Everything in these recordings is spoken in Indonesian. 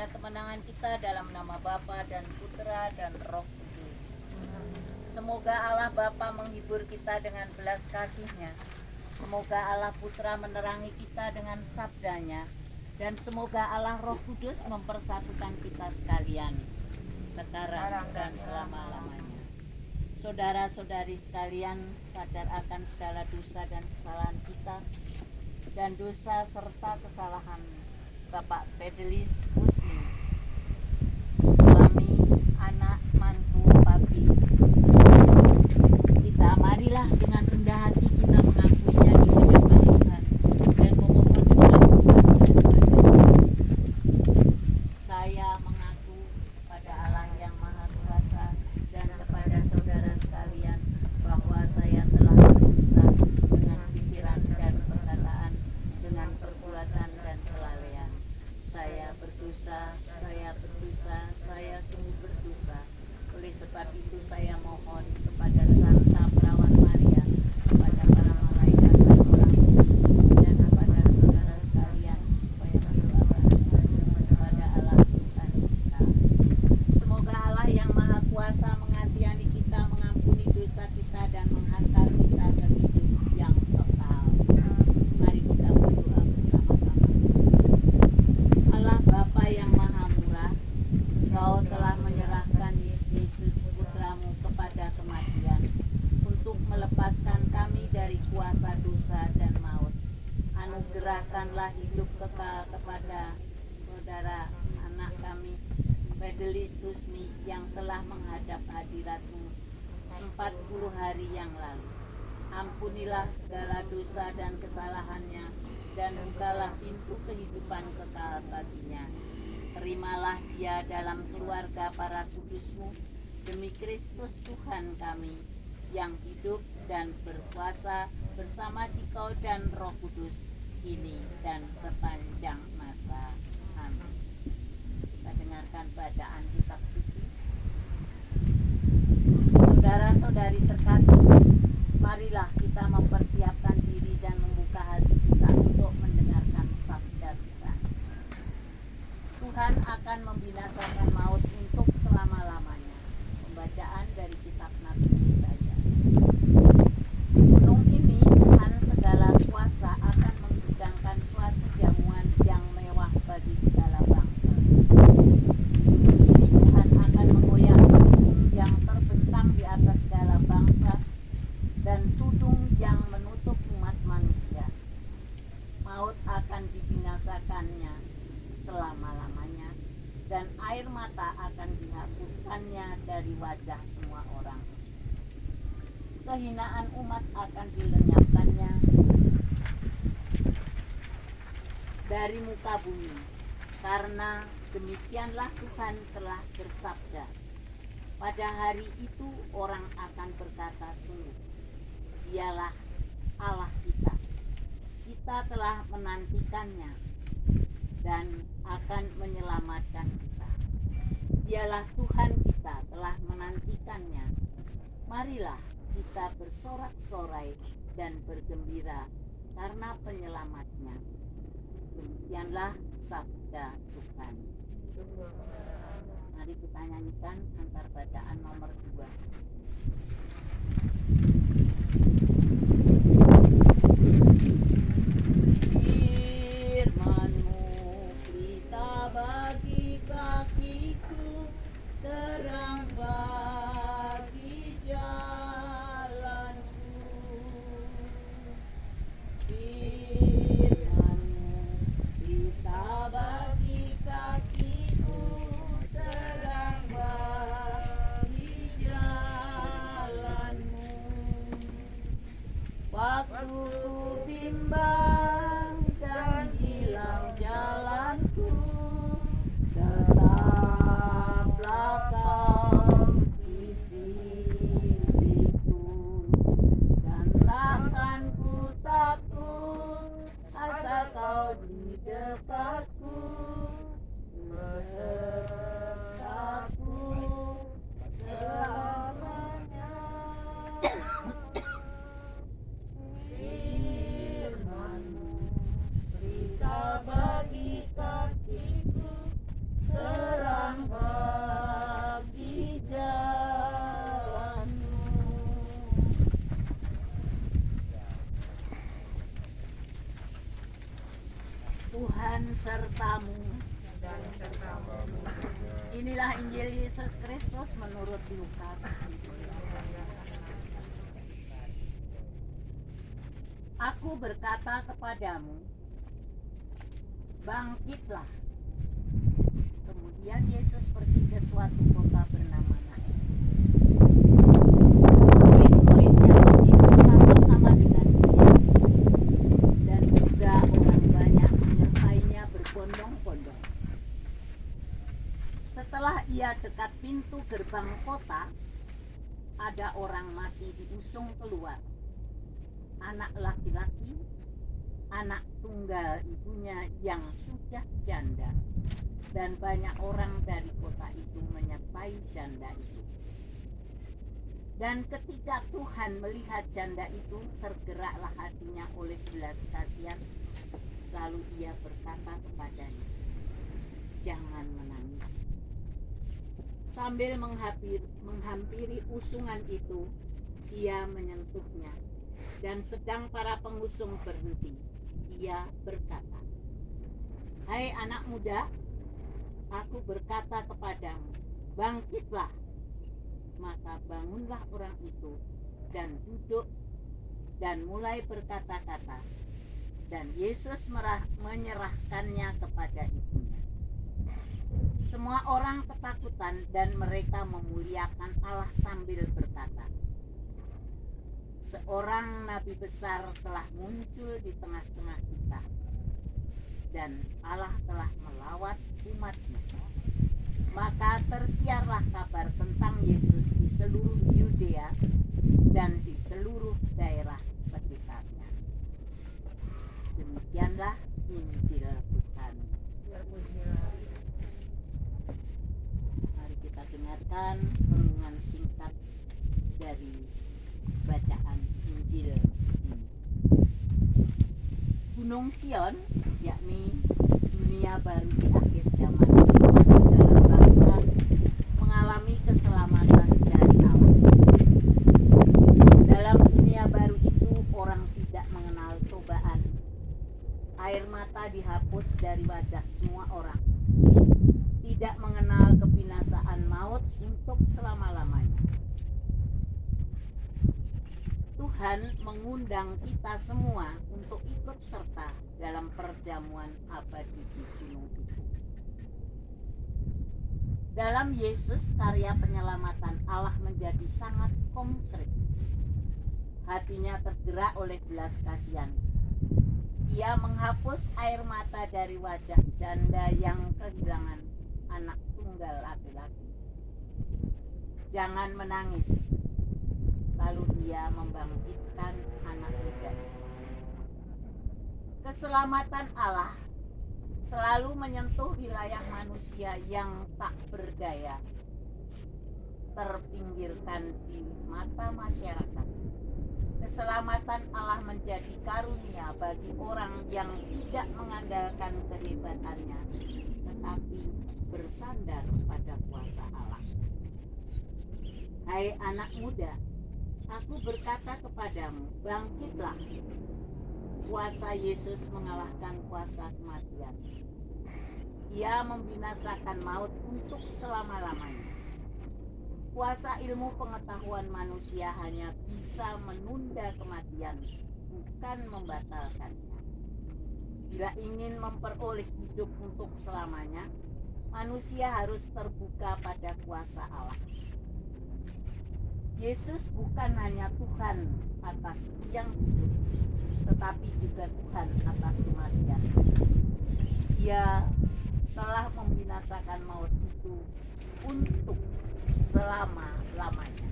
supaya kemenangan kita dalam nama Bapa dan Putra dan Roh Kudus. Semoga Allah Bapa menghibur kita dengan belas kasih-Nya. Semoga Allah Putra menerangi kita dengan sabdanya. Dan semoga Allah Roh Kudus mempersatukan kita sekalian sekarang dan selama-lamanya. Saudara-saudari sekalian, sadar akan segala dosa dan kesalahan kita dan dosa serta kesalahan Bapak Fidelis Husni, suami, anak, mantu, papi. Kita marilah dengan rendah hati kita mengakuinya di hadapan Tuhan dan memohon pengampunan daripada-Nya. Saya mengaku pada Allah yang Maha Kuasa dan kepada saudara sekalian bahwa saya telah berdosa dengan pikiran dan perkataan, dengan perbuatan dan kelalaian. Saya berdosa, saya sungguh berdosa. Oleh sebab itu saya mohon kepada Santa Perawat Maria, kepada para malaikat dan orang kudus, dan kepada saudara sekalian supaya berdoa kepada Allah Tuhan kita. Semoga Allah yang Maha Kuasa mengasihani kita, mengampuni dosa kita, dan menghantar kita ke hidup yang kekal. Mari kita berdoa bersama-sama. Allah Bapa yang Maha Murah, Engkau telah menyerahkan Yesus Putramu kepada kematian untuk melepaskan kami dari kuasa dosa dan maut. Anugerahkanlah hidup kekal kepada saudara anak kami Fidelis Husni yang telah menghadap hadirat-Mu 40 hari yang lalu. Ampunilah segala dosa dan kesalahannya dan bukalah pintu kehidupan kekal baginya. Terimalah dia dalam keluarga para kudus-Mu demi Kristus Tuhan kami yang hidup dan berkuasa bersama Dikau dan Roh Kudus kini dan sepanjang masa. Amin. Kita dengarkan bacaan kitab suci. Saudara-saudari terkasih, marilah kita mempersiapkan diri dan membuka hati kita untuk mendengarkan sabda Tuhan. Tuhan akan membinasakan maut untuk selama-lamanya. Pembacaan dari kitab Nabi Yesaya. Di gunung ini Tuhan segala kuasa akan menghidangkan suatu jamuan yang mewah bagi segala bangsa. Di gunung ini Tuhan akan menggoyang tudung yang terbentang di atas segala bangsa dan tudung yang menutup umat manusia. Maut akan dibinasakannya selama-lamanya dan air mata akan dihapuskannya dari wajah semua orang. Kehinaan umat akan dilenyapkannya dari muka bumi, karena demikianlah Tuhan telah bersabda. Pada hari itu orang akan berkata sungguh, Dialah Allah kita. Kita telah menantikannya dan akan menyelamatkan kita. Dialah Tuhan kita telah menantikannya. Marilah kita bersorak-sorai dan bergembira karena penyelamatnya. Demikianlah sabda Tuhan. Mari kita nyanyikan antar bacaan nomor 2. Firman-Mu pelita bagi kakiku, terang bagi jalanku. Firman-Mu pelita bagi kakiku, terang bagi jalanmu. sertamu. Inilah Injil Yesus Kristus menurut Lukas. Aku berkata kepadamu, bangkitlah. Kemudian Yesus pergi ke suatu kota bernama Nain. Murid-muridnya pergi bersama-sama dengan dia, dan juga orang banyak menyertainya berbondong-bondong. Setelah ia dekat pintu gerbang kota, ada orang mati diusung keluar. Anak laki-laki, anak tunggal ibunya yang sudah janda, dan banyak orang dari kota itu menyertai janda itu. Dan ketika Tuhan melihat janda itu, tergeraklah hatinya oleh belas kasihan. Lalu ia berkata kepadanya, jangan menangis. Sambil menghampiri usungan itu, ia menyentuhnya. Dan sedang para pengusung berhenti, ia berkata, hai anak muda, aku berkata kepadamu, bangkitlah. Maka bangunlah orang itu dan duduk dan mulai berkata-kata. Dan Yesus menyerahkannya kepada ibunya. Semua orang ketakutan dan mereka memuliakan Allah sambil berkata, seorang nabi besar telah muncul di tengah-tengah kita, dan Allah telah melawat umat-Nya. Maka tersiarlah kabar tentang Yesus di seluruh Yudea dan di seluruh daerah sekitarnya. Demikianlah Injil Tuhan. Mari kita dengarkan renungan singkat dari bacaan Injil ini. Gunung Sion, yakni dunia baru di akhir zaman, dalam bangsa mengalami keselamatan dari Allah. Dalam dunia baru itu orang tidak mengenal cobaan. Air mata dihapus dari wajah semua orang. Tidak mengenal kebinasaan maut untuk selama-lamanya. Tuhan mengundang kita semua untuk ikut serta dalam perjamuan abadi di gunung itu. Dalam Yesus, karya penyelamatan Allah menjadi sangat konkret. Hatinya tergerak oleh belas kasihan. Ia menghapus air mata dari wajah janda yang kehilangan anak tunggal laki-laki. Jangan menangis. Lalu dia membangkitkan anak muda. Keselamatan Allah selalu menyentuh wilayah manusia yang tak berdaya, terpinggirkan di mata masyarakat. Keselamatan Allah menjadi karunia bagi orang yang tidak mengandalkan kehebatannya, tetapi bersandar pada kuasa Allah. Hai anak muda, aku berkata kepadamu, bangkitlah. Kuasa Yesus mengalahkan kuasa kematian. Ia membinasakan maut untuk selama-lamanya. Kuasa ilmu pengetahuan manusia hanya bisa menunda kematian, bukan membatalkannya. Bila ingin memperoleh hidup untuk selamanya, manusia harus terbuka pada kuasa Allah. Yesus bukan hanya Tuhan atas yang hidup, tetapi juga Tuhan atas kematian. Ia telah membinasakan maut itu untuk selama-lamanya.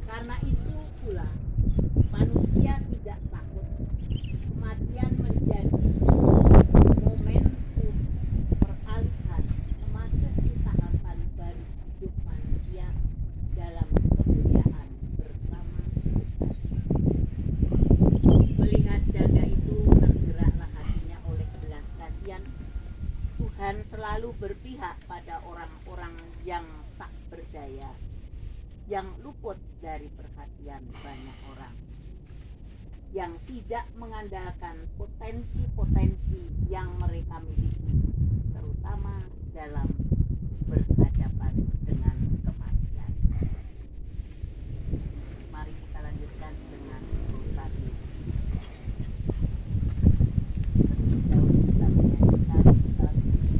Karena itu pula manusia tidak takut. Kematian menjadi momentum peralihan memasuki tahapan baru hidup manusia dalam kemuliaan bersama Tuhan. Melihat janda itu, tergeraklah hatinya oleh belas kasihan. Tuhan selalu berpihak pada orang-orang yang tak berdaya, yang luput dari perhatian banyak orang. yang tidak mengandalkan potensi-potensi yang mereka miliki, terutama dalam berhadapan dengan kematian. Mari kita lanjutkan dengan dosa diri. Terlebih dahulu kita menyanyikan lagu nomor 5.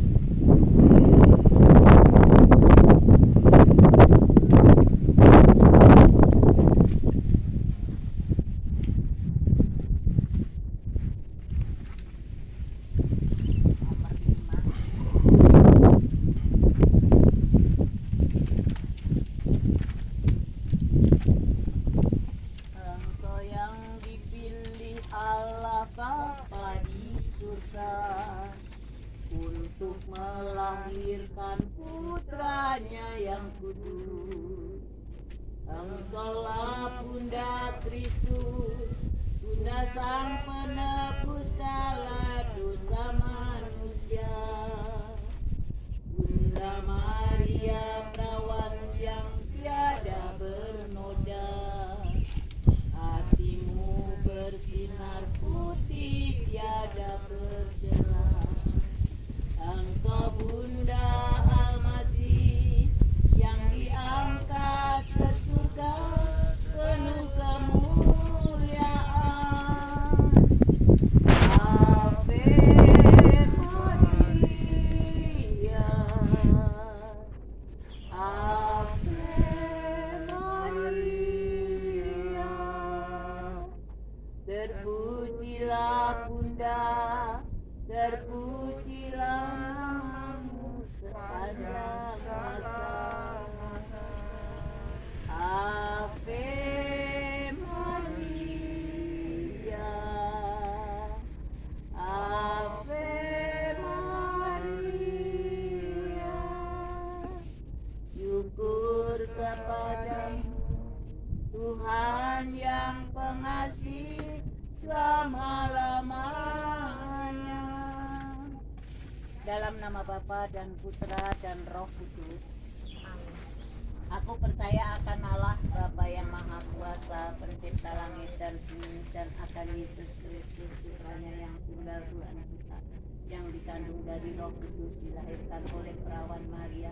Engkau yang dipilih Allah Bapa di surga untuk melahirkan putranya yang kudus. Engkaulah Bunda Kristus, Bunda Sang Penebus segala dosa manusia. Bunda Maria perawan yang tiada bernoda, hatimu bersinar putih tiada bercela. Engkau Bunda Almasih yang diangkat ke surga penuh kemuliaan. Ave Maria, Ave Maria. Terpujilah Bunda, terpujilah namamu sepanjang masa. Ave Maria, Ave Maria. Syukur kepadamu Tuhan yang pengasih selama-lamanya. Dalam nama Bapa dan Putra dan Roh Kudus. Aku percaya akan Allah Bapa yang Maha Kuasa, pencipta langit dan bumi, dan akan Yesus Kristus putranya yang tunggal Tuhan kita, yang dikandung dari Roh Kudus, dilahirkan oleh perawan Maria,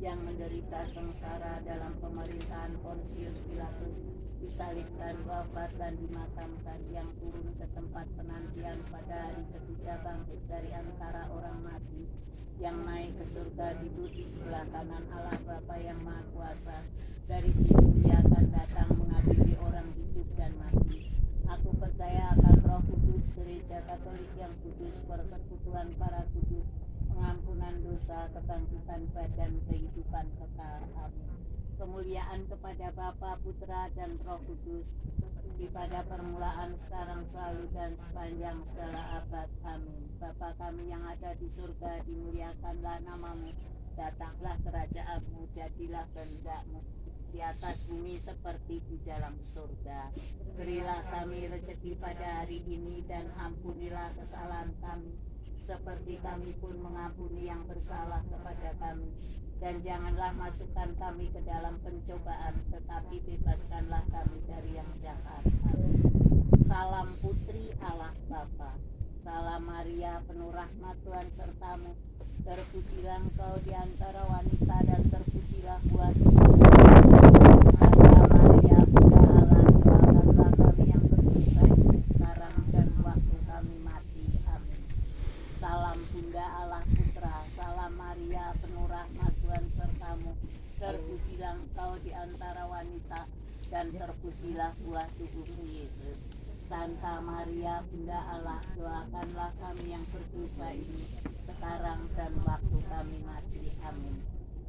yang menderita sengsara dalam pemerintahan Pontius Pilatus, disalibkan, wafat dan dimakamkan, yang turun ke tempat penantian pada hari ketiga, bangkit dari antara orang mati, yang naik ke surga, duduk di sebelah kanan Allah Bapa yang Maha Kuasa. Dari situ Dia akan datang mengadili orang hidup dan mati. Aku percaya akan Roh Kudus, Gereja Katolik yang kudus, persekutuan para kudus, pengampunan dosa, kebangkitan badan, kehidupan kekal. Amin. Kemuliaan kepada Bapa, Putra dan Roh Kudus, seperti pada permulaan, sekarang, selalu, dan sepanjang segala abad. Amin. Bapa kami yang ada di surga, dimuliakanlah namamu. Datanglah kerajaanmu, jadilah kehendak-mu di atas bumi seperti di dalam surga. Berilah kami rezeki pada hari ini, dan ampunilah kesalahan kami seperti kami pun mengampuni yang bersalah kepada kami. Dan janganlah masukkan kami ke dalam pencobaan, tetapi bebaskanlah kami dari yang jahat. Amin. Salam Putri Allah Bapa. Salam Maria, penuh rahmat Tuhan sertamu. Terpujilah engkau di antara wanita, dan terpujilah buah tubuhmu. Santa Maria, Bunda Allah, doakanlah kami yang berdosa ini sekarang dan waktu kami mati. Amin. Salam Bunda Allah Putra. Salam Maria, penuh rahmat Tuhan sertamu. Terpujilah engkau di antara wanita, dan terpujilah buah tubuhmu Yesus. Santa Maria, Bunda Allah, doakanlah kami yang berdosa ini sekarang dan waktu kami mati. Amin.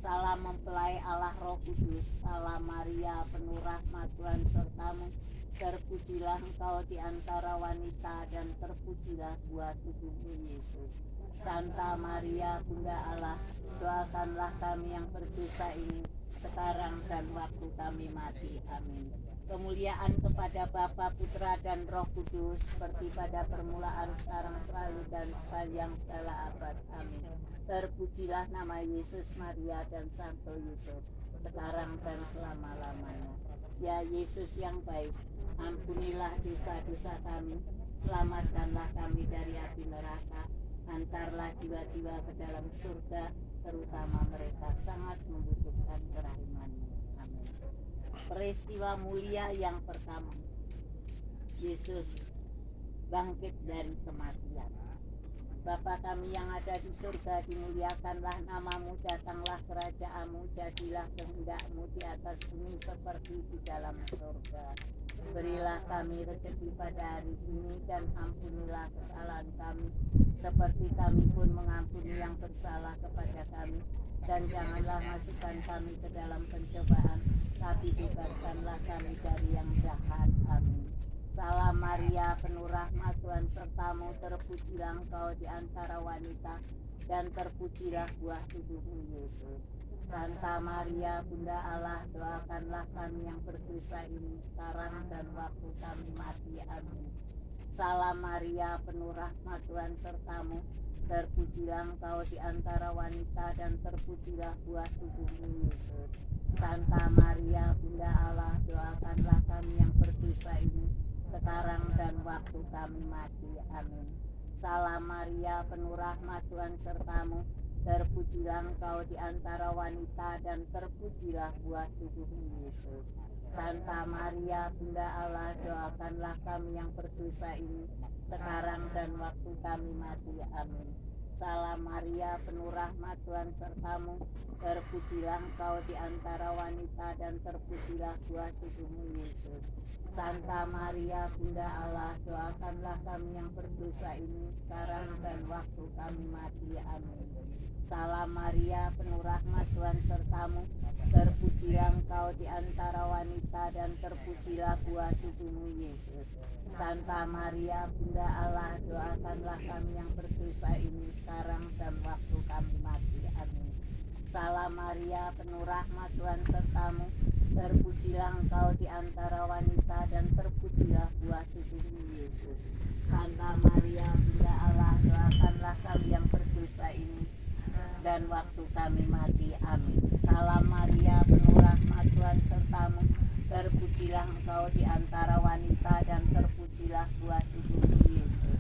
Salam mempelai Allah Roh Kudus. Salam Maria, penuh rahmat Tuhan sertamu. Terpujilah engkau di antara wanita, dan terpujilah buah tubuhmu Yesus. Santa Maria, Bunda Allah, doakanlah kami yang berdosa ini sekarang dan waktu kami mati. Amin. Kemuliaan kepada Bapa, Putra, dan Roh Kudus, seperti pada permulaan, sekarang, selalu, dan sepanjang segala abad. Amin. Terpujilah nama Yesus, Maria, dan Santo Yusuf, sekarang dan selama-lamanya. Ya Yesus yang baik, Ampunilah dosa-dosa kami, selamatkanlah kami dari api neraka, antarlah jiwa-jiwa ke dalam surga, terutama mereka sangat membutuhkan kerahiman-Mu. Amin. Peristiwa mulia yang pertama, Yesus bangkit dari kematian. Bapa kami yang ada di surga, dimuliakanlah namamu, datanglah kerajaan-Mu, jadilah kehendak-Mu di atas bumi seperti di dalam surga. Berilah kami rezeki pada hari ini, dan ampunilah kesalahan kami, seperti kami pun mengampuni yang bersalah kepada kami. Dan janganlah masukkan kami ke dalam pencobaan, tapi bebaskanlah kami dari yang jahat. Amin. Salam Maria, penuh rahmat, Tuhan sertamu, terpujilah engkau di antara wanita, dan terpujilah buah tubuhmu Yesus. Santa Maria, Bunda Allah, doakanlah kami yang berdosa ini sekarang dan waktu kami mati. Amin. Salam Maria, penuh rahmat, Tuhan sertamu, terpujilah engkau di antara wanita, dan terpujilah buah tubuhmu Yesus. Santa Maria, Bunda Allah, doakanlah kami yang berdosa ini sekarang dan waktu kami mati. Amin. Salam Maria, penuh rahmat, Tuhan sertamu, terpujilah engkau di antara wanita, dan terpujilah buah tubuhmu Yesus. Santa Maria, Bunda Allah, doakanlah kami yang berdosa ini sekarang dan waktu kami mati. Amin. Salam Maria, penuh rahmat, Tuhan sertamu, terpujilah engkau di antara wanita, dan terpujilah buah tubuhmu Yesus. Santa Maria, Bunda Allah, doakanlah kami yang berdosa ini sekarang dan waktu kami mati. Amin. Salam Maria, penuh rahmat, Tuhan sertamu, terpujilah engkau di antara wanita, dan terpujilah buah tubuhmu Yesus. Santa Maria, Bunda Allah, doakanlah kami yang berdosa ini sekarang dan waktu kami mati. Amin. Salam Maria, penuh rahmat, Tuhan sertamu, terpujilah engkau di antara wanita, dan terpujilah buah tubuhmu Yesus. Santa Maria, Bunda Allah, doakanlah kami yang berdosa ini dan waktu kami mati. Amin. Salam Maria, penuh rahmat, Tuhan sertamu, terpujilah engkau di antara wanita, dan terpujilah buah tubuhmu Yesus.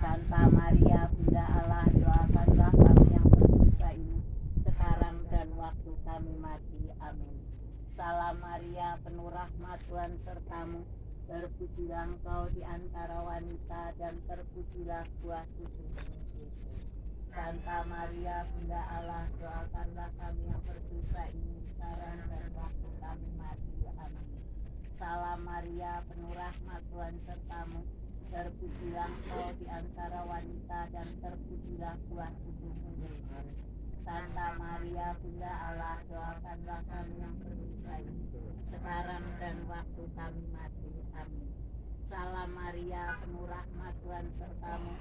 Santa Maria, Bunda Allah, doakanlah kami yang berdosa ini sekarang dan waktu kami mati. Amin. Salam Maria, penuh rahmat, Tuhan sertamu, terpujilah engkau di antara wanita, dan terpujilah buah tubuhmu Yesus. Santa Maria, Bunda Allah, doakanlah kami yang berdosa ini sekarang dan waktu kami mati. Amin. Salam Maria, penuh rahmat, Tuhan sertamu, terpujilah engkau di antara wanita, dan terpujilah buah tubuhmu Yesus. Santa Maria, Bunda Allah, doakanlah kami yang berdosa ini sekarang dan waktu kami mati. Amin. Salam Maria, penuh rahmat, Tuhan sertamu,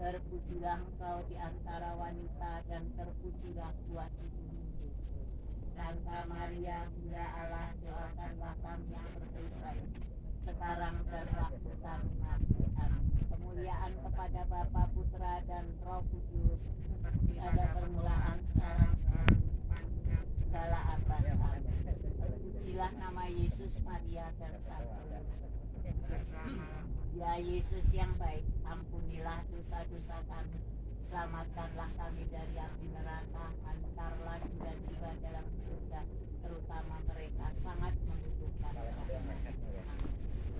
terpujilah engkau di antara wanita, dan terpujilah buah tubuhmu Yesus. Santa Maria, Bunda Allah, doakanlah kami yang berdosa ini sekarang dan waktu kami mati. Amin. Kemuliaan kepada Bapa, Putra, dan Roh Kudus, ada permulaan, sekarang, segala abad. Amin. Pujilah nama Yesus, Maria, dan Santo Yosef. Ya Yesus yang baik, ampunilah dosa-dosa kami, selamatkanlah kami dari api neraka, antarlah